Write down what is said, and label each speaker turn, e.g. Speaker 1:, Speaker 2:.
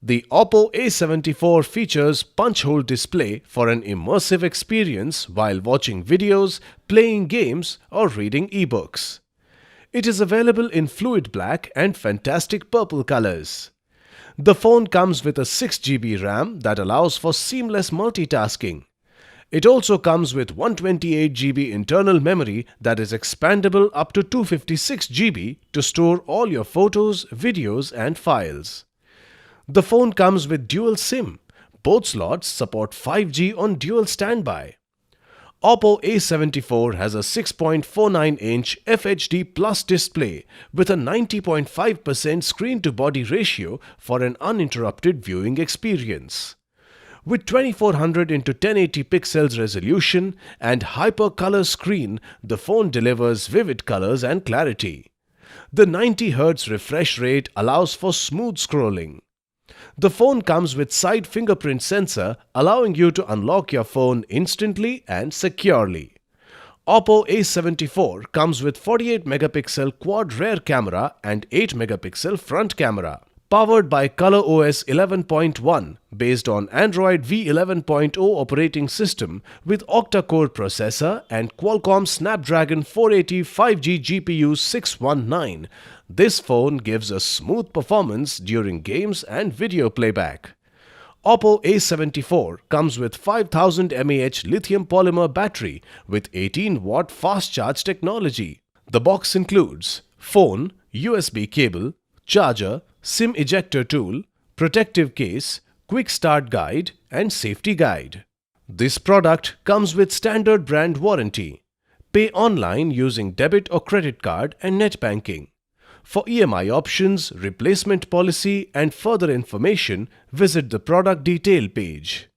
Speaker 1: The Oppo A74 features punch-hole display for an immersive experience while watching videos, playing games or reading ebooks. It is available in fluid black and fantastic purple colors. The phone comes with a 6GB RAM that allows for seamless multitasking. It also comes with 128GB internal memory that is expandable up to 256GB to store all your photos, videos and files. The phone comes with dual SIM. Both slots support 5G on dual standby. Oppo A74 has a 6.49-inch FHD Plus display with a 90.5% screen-to-body ratio for an uninterrupted viewing experience. With 2400 x 1080 pixels resolution and hyper-color screen, the phone delivers vivid colors and clarity. The 90Hz refresh rate allows for smooth scrolling. The phone comes with side fingerprint sensor, allowing you to unlock your phone instantly and securely. Oppo A74 comes with 48MP quad rear camera and 8MP front camera. Powered by ColorOS 11.1 based on Android V11.0 operating system with Octa-core processor and Qualcomm Snapdragon 480 5G GPU 619, this phone gives a smooth performance during games and video playback. Oppo A74 comes with 5000 mAh lithium polymer battery with 18-watt fast charge technology. The box includes phone, USB cable, charger, SIM ejector tool, protective case, quick start guide and safety guide. This product comes with standard brand warranty. Pay online using debit or credit card and net banking. For EMI options, replacement policy and further information, visit the product detail page.